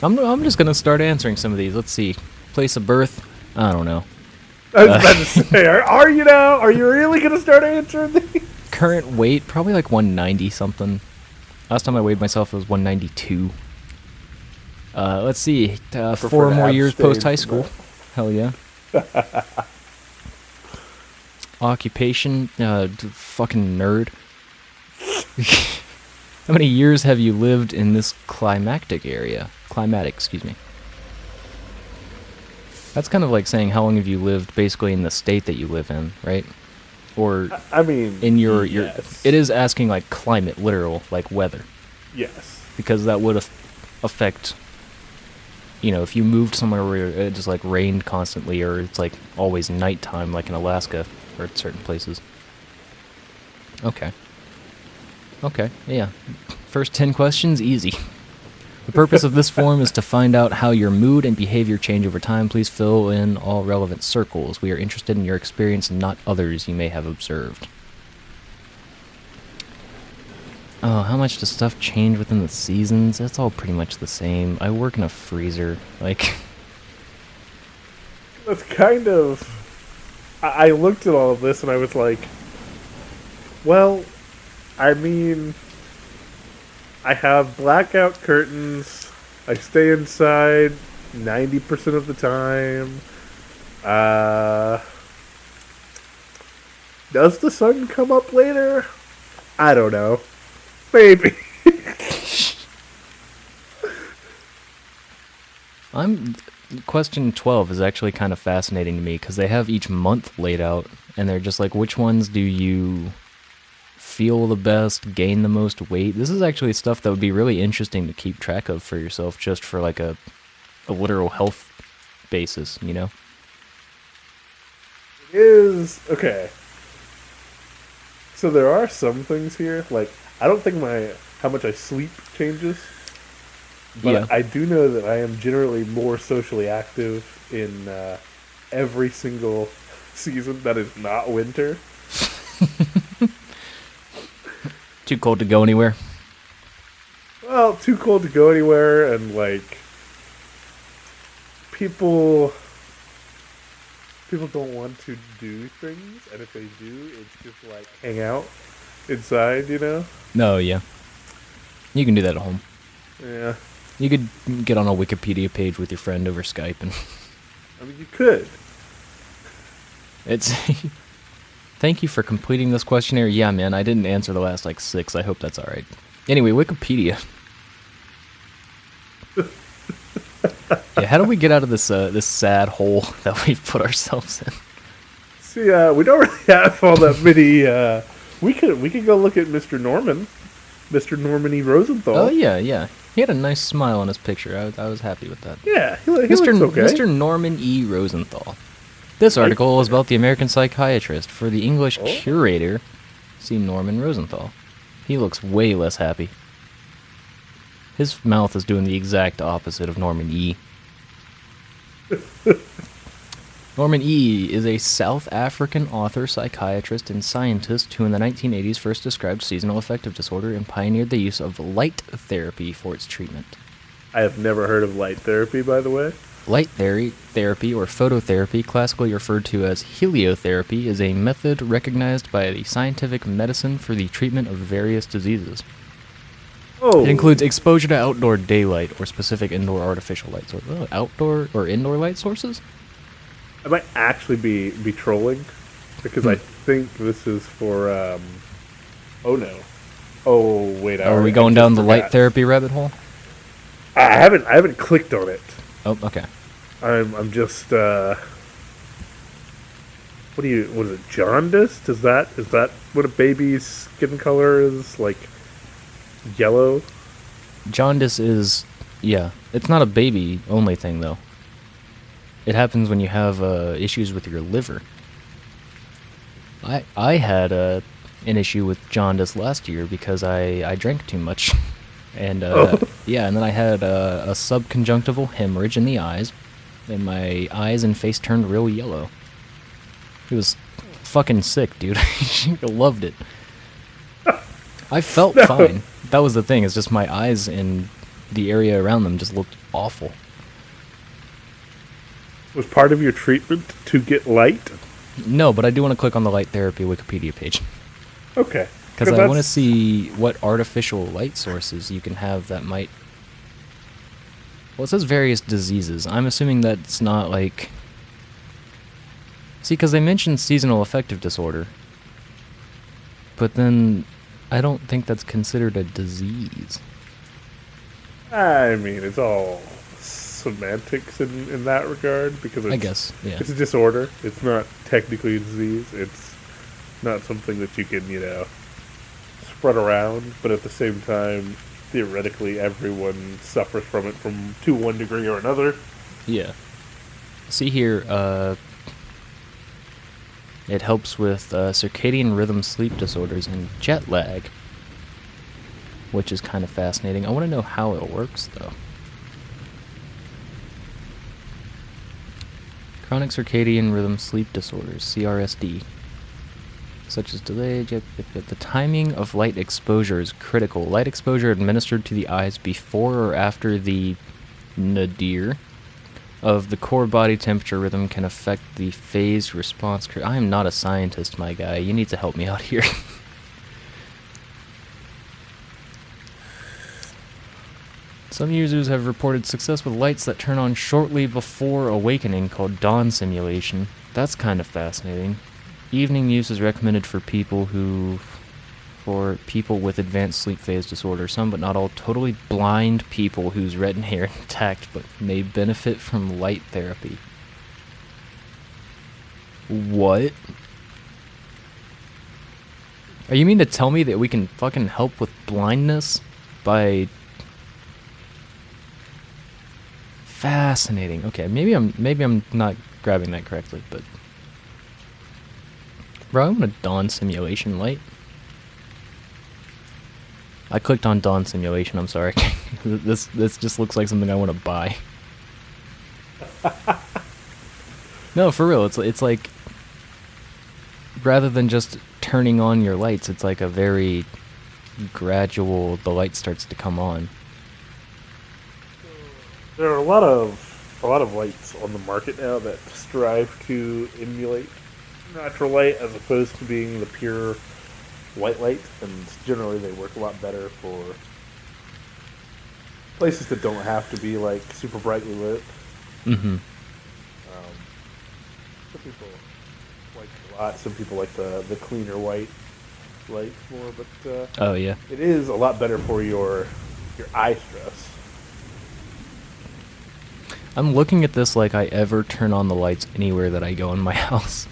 I'm just gonna start answering some of these. Let's see. Place of birth. I don't know. I was about to say, are you now? Are you really gonna start answering these? Current weight, probably like 190 something. Last time I weighed myself, it was 192. Let's see. 4 more years post high school. Hell yeah. Occupation. Fucking nerd. How many years have you lived in this climatic area? Climatic, excuse me. That's kind of like saying how long have you lived basically in the state that you live in, right? Or I mean, in your yes. It is asking like climate, literal, like weather. Yes. Because that would affect, if you moved somewhere where it just like rained constantly, or it's like always nighttime, like in Alaska or at certain places. Okay, yeah. First 10 questions, easy. The purpose of this form is to find out how your mood and behavior change over time. Please fill in all relevant circles. We are interested in your experience and not others you may have observed. Oh, how much does stuff change within the seasons? That's all pretty much the same. I work in a freezer. Like... That's kind of... I looked at all of this and I was like, well, I mean... I have blackout curtains. I stay inside 90% of the time. Does the sun come up later? I don't know. Maybe. Question 12 is actually kind of fascinating to me because they have each month laid out and they're just like, which ones do you feel the best, gain the most weight? This is actually stuff that would be really interesting to keep track of for yourself, just for like a literal health basis, It is okay. So there are some things here, like I don't think how much I sleep changes, but yeah. I do know that I am generally more socially active in every single season that is not winter. Too cold to go anywhere? Well, too cold to go anywhere, and like people don't want to do things, and if they do, it's just like hang out inside, No, yeah. You can do that at home. Yeah. You could get on a Wikipedia page with your friend over Skype and... I mean, you could. It's... Thank you for completing this questionnaire. Yeah, man, I didn't answer the last, 6. I hope that's alright. Anyway, Wikipedia. Yeah, how do we get out of this this sad hole that we've put ourselves in? See, we don't really have all that many... we could go look at Mr. Norman. Mr. Norman E. Rosenthal. Oh, yeah. He had a nice smile on his picture. I was happy with that. Yeah, he looks okay. Mr. Norman E. Rosenthal. This article is about the American psychiatrist. For the English curator, see Norman Rosenthal. He looks way less happy. His mouth is doing the exact opposite of Norman E. Norman E. is a South African author, psychiatrist, and scientist who in the 1980s first described seasonal affective disorder and pioneered the use of light therapy for its treatment. I have never heard of light therapy, by the way. Light therapy or phototherapy, classically referred to as heliotherapy, is a method recognized by the scientific medicine for the treatment of various diseases. Oh. It includes exposure to outdoor daylight or specific indoor artificial light sources. Outdoor or indoor light sources? I might actually be trolling, because I think this is for, oh no. Oh, wait. Are we going down the light therapy rabbit hole? I haven't clicked on it. Oh, okay. I'm just, what is it, jaundice? Is that what a baby's skin color is? Like, yellow? Jaundice is, yeah. It's not a baby-only thing, though. It happens when you have issues with your liver. I had an issue with jaundice last year because I drank too much. And, yeah, and then I had a subconjunctival hemorrhage in the eyes, and my eyes and face turned real yellow. It was fucking sick, dude. I loved it. I felt fine. That was the thing, it's just my eyes and the area around them just looked awful. Was part of your treatment to get light? No, but I do want to click on the light therapy Wikipedia page. Okay. Because I want to see what artificial light sources you can have that might... Well, it says various diseases. I'm assuming that's not like... See, because they mentioned seasonal affective disorder. But then I don't think that's considered a disease. I mean, it's all semantics in that regard, because it's, I guess, yeah. It's a disorder. It's not technically a disease. It's not something that you can, spread around, but at the same time, theoretically, everyone suffers from it to one degree or another. Yeah. See here, it helps with circadian rhythm sleep disorders and jet lag, which is kind of fascinating. I want to know how it works, though. Chronic circadian rhythm sleep disorders, CRSD, such as delay. The timing of light exposure is critical. Light exposure administered to the eyes before or after the nadir of the core body temperature rhythm can affect the phase response. I am not a scientist, my guy. You need to help me out here. Some users have reported success with lights that turn on shortly before awakening, called dawn simulation. That's kind of fascinating. Evening use is recommended for people with advanced sleep phase disorder. Some, but not all, totally blind people whose retina are intact but may benefit from light therapy. What? Are you mean to tell me that we can fucking help with blindness by... Fascinating. Okay, maybe I'm not grabbing that correctly, but... Bro, I want a dawn simulation light. I clicked on dawn simulation, I'm sorry. This just looks like something I want to buy. No, for real, it's like... Rather than just turning on your lights, it's like a very gradual... The light starts to come on. There are a lot of lights on the market now that strive to emulate natural light as opposed to being the pure white light, and generally they work a lot better for places that don't have to be like super brightly lit. Mm-hmm. Some people like it a lot. Some people like the cleaner white light more, but oh yeah, it is a lot better for your eye stress. I'm looking at this like I ever turn on the lights anywhere that I go in my house.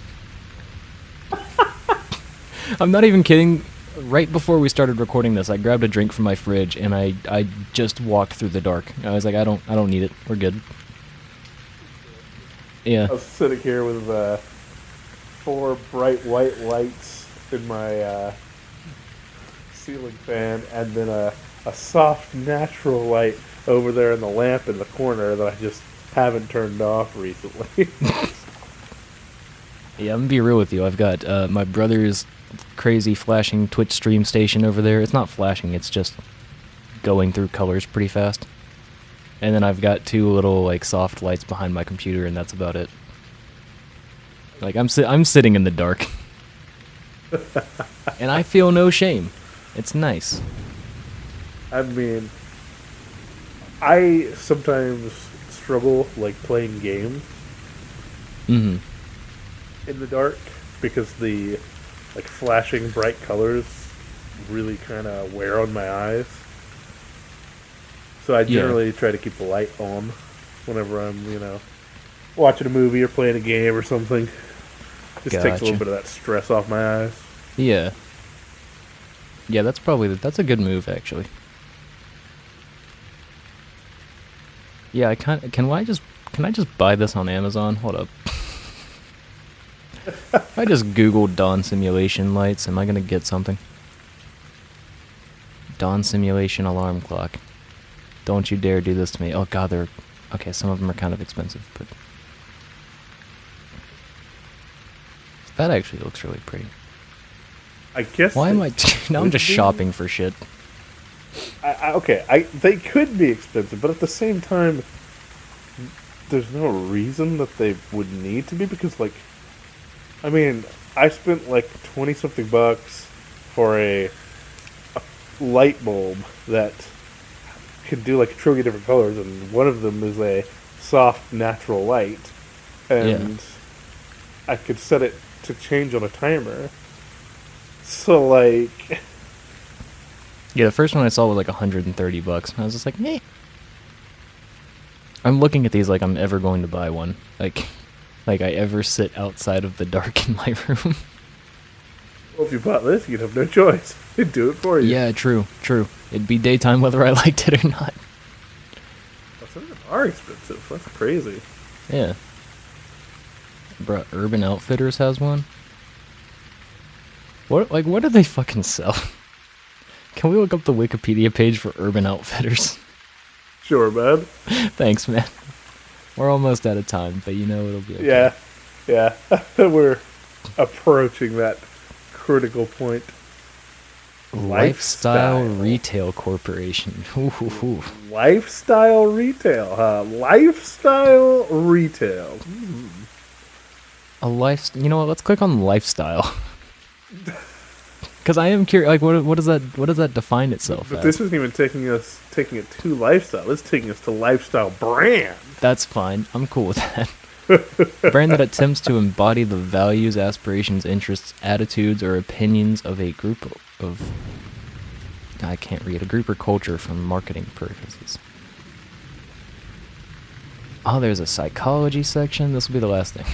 I'm not even kidding. right before we started recording this, I grabbed a drink from my fridge and I just walked through the dark. I was like, I don't need it. We're good. Yeah. I was sitting here with 4 bright white lights in my ceiling fan, and then a soft natural light over there in the lamp in the corner that I just haven't turned off recently. Yeah, I'm gonna be real with you. I've got my brother's crazy flashing Twitch stream station over there. It's not flashing, it's just going through colors pretty fast. And then I've got 2 little like soft lights behind my computer, and that's about it. Like I'm sitting in the dark. And I feel no shame. It's nice. I mean, I sometimes struggle like playing games in the dark because the like flashing bright colors really kind of wear on my eyes. So I generally try to keep the light on whenever I'm, watching a movie or playing a game or something. Just takes a little bit of that stress off my eyes. Yeah. Yeah, that's a good move actually. Yeah, can I just buy this on Amazon? Hold up. If I just Google dawn simulation lights, am I gonna get something? Dawn simulation alarm clock. Don't you dare do this to me. Oh god, okay, some of them are kind of expensive, but that actually looks really pretty. I guess. Why am I now I'm just shopping for shit. They could be expensive, but at the same time, there's no reason that they would need to be, because, like, I mean, I spent like 20-something bucks for a light bulb that can do like 1 trillion different colors, and one of them is a soft natural light, and I could set it to change on a timer. So like, yeah, the first one I saw was like $130. I was just like, meh. I'm looking at these like I'm ever going to buy one. Like I ever sit outside of the dark in my room. Well, if you bought this, you'd have no choice. They'd do it for you. Yeah, true. It'd be daytime whether I liked it or not. Well, some of them are expensive. That's crazy. Yeah. Bruh, Urban Outfitters has one. What do they fucking sell? Can we look up the Wikipedia page for Urban Outfitters? Sure, man. Thanks, man. We're almost out of time, but it'll be okay. Yeah. We're approaching that critical point. Lifestyle Retail Corporation. Ooh. Lifestyle retail, huh? Lifestyle retail. You know what? Let's click on lifestyle. Because I am curious. Like, what does that define itself But as? this isn't even taking it to lifestyle. It's taking us to lifestyle brand. That's fine. I'm cool with that. A brand that attempts to embody the values, aspirations, interests, attitudes, or opinions of a group of... I can't read. A group or culture for marketing purposes. Oh, there's a psychology section. This will be the last thing.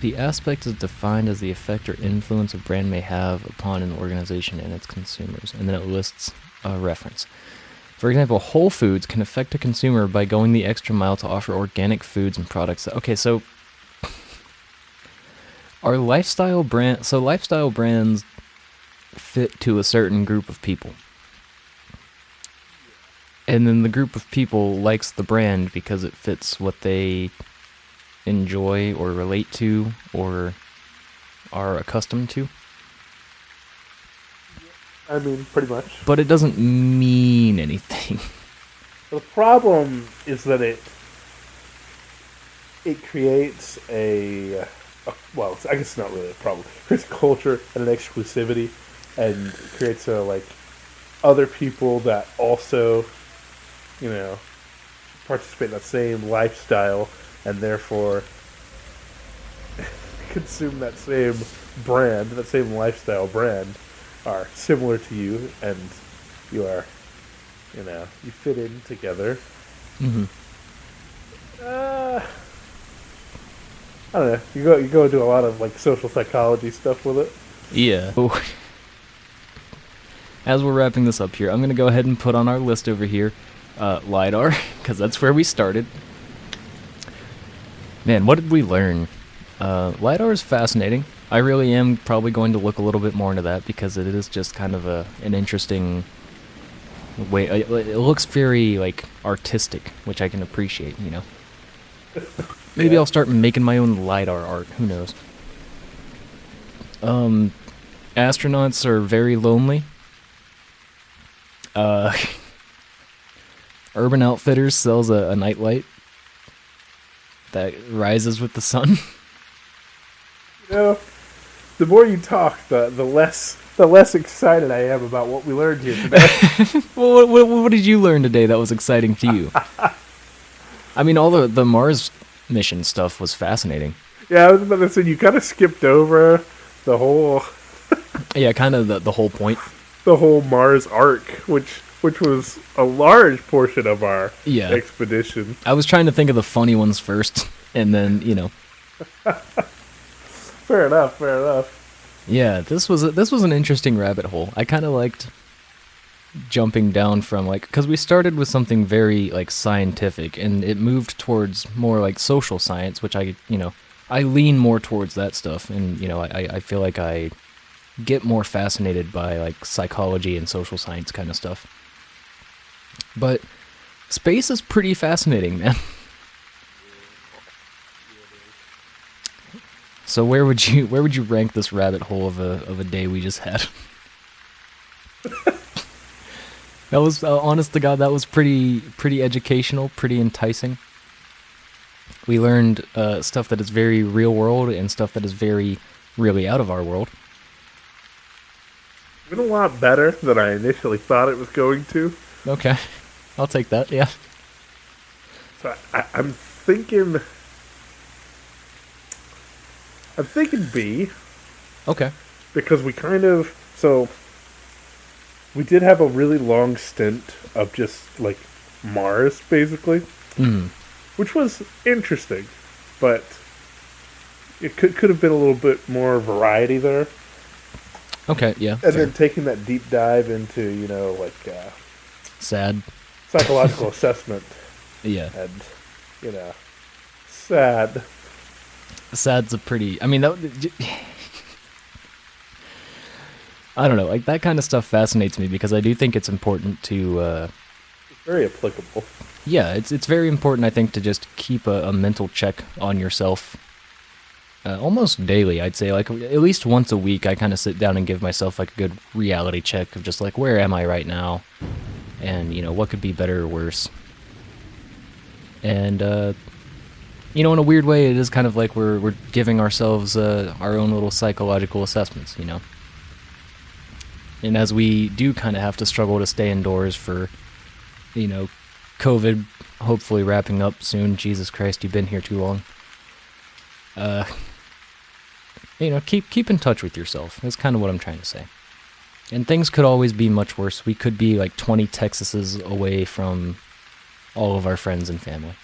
The aspect is defined as the effect or influence a brand may have upon an organization and its consumers. And then it lists a reference. For example, Whole Foods can affect a consumer by going the extra mile to offer organic foods and products. Okay, so are lifestyle brands fit to a certain group of people. And then the group of people likes the brand because it fits what they enjoy or relate to or are accustomed to. I mean, pretty much. But it doesn't mean anything. The problem is that it creates well, I guess it's not really a problem. It creates a culture and an exclusivity, and creates other people that also, participate in that same lifestyle, and therefore consume that same brand, that same lifestyle brand, are similar to you, and you are, you fit in together. Mm-hmm. I don't know. You go do a lot of like social psychology stuff with it. Yeah. As we're wrapping this up here, I'm gonna go ahead and put on our list over here, LiDAR, because that's where we started. Man, what did we learn? LiDAR is fascinating. I really am probably going to look a little bit more into that because it is just kind of an interesting way. It looks very like artistic, which I can appreciate. You know. Maybe yeah. I'll start making my own LiDAR art. Who knows? Astronauts are very lonely. Urban Outfitters sells a nightlight that rises with the sun. You know, the more you talk, the less excited I am about what we learned here today. Well, what did you learn today that was exciting to you? I mean, all the Mars mission stuff was fascinating. Yeah, I was about to say, you kind of skipped over the whole... yeah, kind of the whole point. The whole Mars arc, which was a large portion of our expedition. I was trying to think of the funny ones first, and then, you know... Fair enough. Yeah, this was an interesting rabbit hole. I kind of liked jumping down from, like, because we started with something very, like, scientific, and it moved towards more, like, social science, which I lean more towards that stuff, and, you know, I feel like I get more fascinated by, like, psychology and social science kind of stuff. But space is pretty fascinating, man. So where would you rank this rabbit hole of a day we just had? That was honest to God, that was pretty educational, pretty enticing. We learned stuff that is very real world and stuff that is very really out of our world. It's been a lot better than I initially thought it was going to. Okay, I'll take that. Yeah. So I'm thinking B. Okay. Because we did have a really long stint of just, like, Mars, basically. Mm. Which was interesting, but it could have been a little bit more variety there. Okay, yeah. And then taking that deep dive into, you know, like... sad. Psychological assessment. Yeah. And, you know, sad. Sad's a pretty... I mean, that... I don't know, like, that kind of stuff fascinates me because I do think it's important to... It's very applicable. Yeah, it's very important, I think, to just keep a mental check on yourself. Almost daily, I'd say. Like, at least once a week, I kind of sit down and give myself, like, a good reality check of just, like, where am I right now? And, you know, what could be better or worse? And, you know, in a weird way, it is kind of like we're giving ourselves our own little psychological assessments, you know? And as we do kind of have to struggle to stay indoors for, you know, COVID hopefully wrapping up soon. Jesus Christ, you've been here too long. You know, keep in touch with yourself. That's kind of what I'm trying to say. And things could always be much worse. We could be like 20 Texases away from all of our friends and family.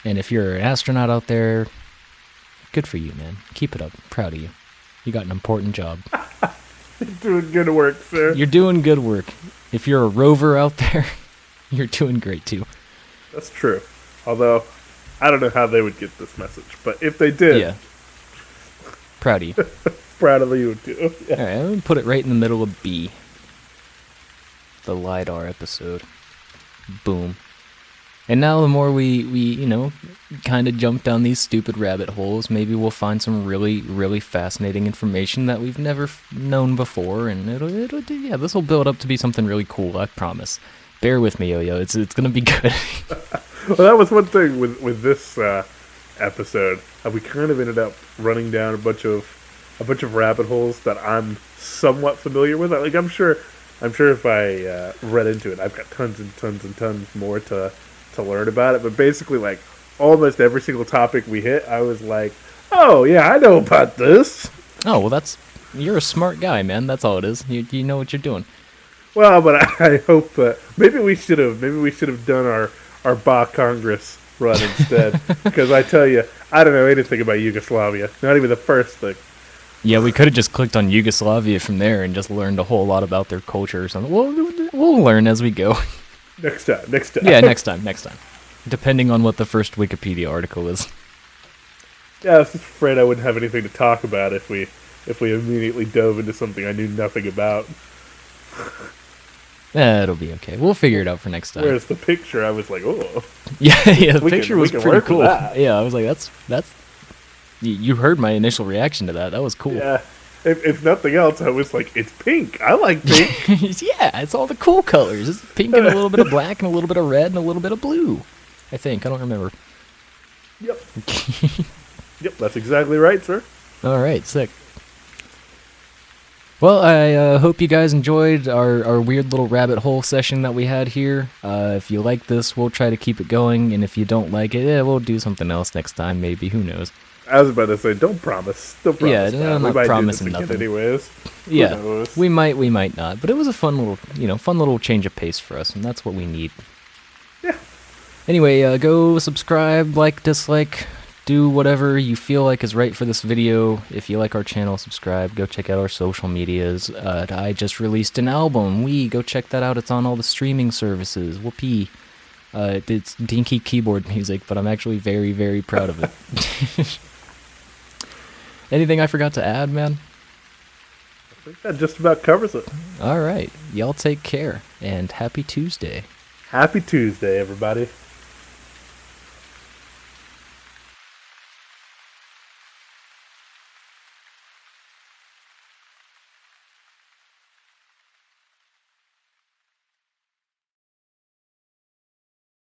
And if you're an astronaut out there, good for you, man. Keep it up. Proud of you. You got an important job. You're doing good work, sir. You're doing good work. If you're a rover out there, you're doing great, too. That's true. Although, I don't know how they would get this message. But if they did... Yeah. Proud of you. Proud of you, too. Yeah. Alright, I'm going to put it right in the middle of B. The LiDAR episode. Boom. And now the more we you know, kind of jump down these stupid rabbit holes, maybe we'll find some really, really fascinating information that we've never known before, and yeah, this will build up to be something really cool, I promise. Bear with me, Yo-Yo, it's gonna be good. Well, that was one thing with this episode. We kind of ended up running down a bunch of rabbit holes that I'm somewhat familiar with. Like, I'm sure if I read into it, I've got tons and tons and tons more to learn about it, but basically, like, almost every single topic we hit, I was like, oh, yeah, I know about this. Oh, well, you're a smart guy, man, that's all it is. You know what you're doing. Well, but I hope maybe we should have done our Ba Congress run instead. Because I tell you, I don't know anything about Yugoslavia. Not even the first thing. Yeah, we could have just clicked on Yugoslavia from there and just learned a whole lot about their culture or something. We'll learn as we go. Next time. Yeah, next time. Depending on what the first Wikipedia article is. Yeah, I was just afraid I wouldn't have anything to talk about if we immediately dove into something I knew nothing about. It'll be okay. We'll figure it out for next time. Whereas the picture, I was like, oh. Yeah, the picture was pretty cool. Yeah, I was like, that's. You heard my initial reaction to that. That was cool. Yeah. If nothing else, I was like, it's pink. I like pink. Yeah, it's all the cool colors. It's pink and a little bit of black and a little bit of red and a little bit of blue. I think. I don't remember. Yep. Yep, that's exactly right, sir. All right, sick. Well, I hope you guys enjoyed our weird little rabbit hole session that we had here. If you like this, we'll try to keep it going. And if you don't like it, we'll do something else next time, maybe. Who knows? I was about to say, don't promise. Don't promise. Yeah, I'm not promising nothing. Anyways. Yeah, we might not. But it was a fun little change of pace for us, and that's what we need. Yeah. Anyway, go subscribe, like, dislike, do whatever you feel like is right for this video. If you like our channel, subscribe. Go check out our social medias. I just released an album. Go check that out. It's on all the streaming services. Whoopee. It's dinky keyboard music, but I'm actually very, very proud of it. Anything I forgot to add, man? I think that just about covers it. All right. Y'all take care, and happy Tuesday. Happy Tuesday, everybody.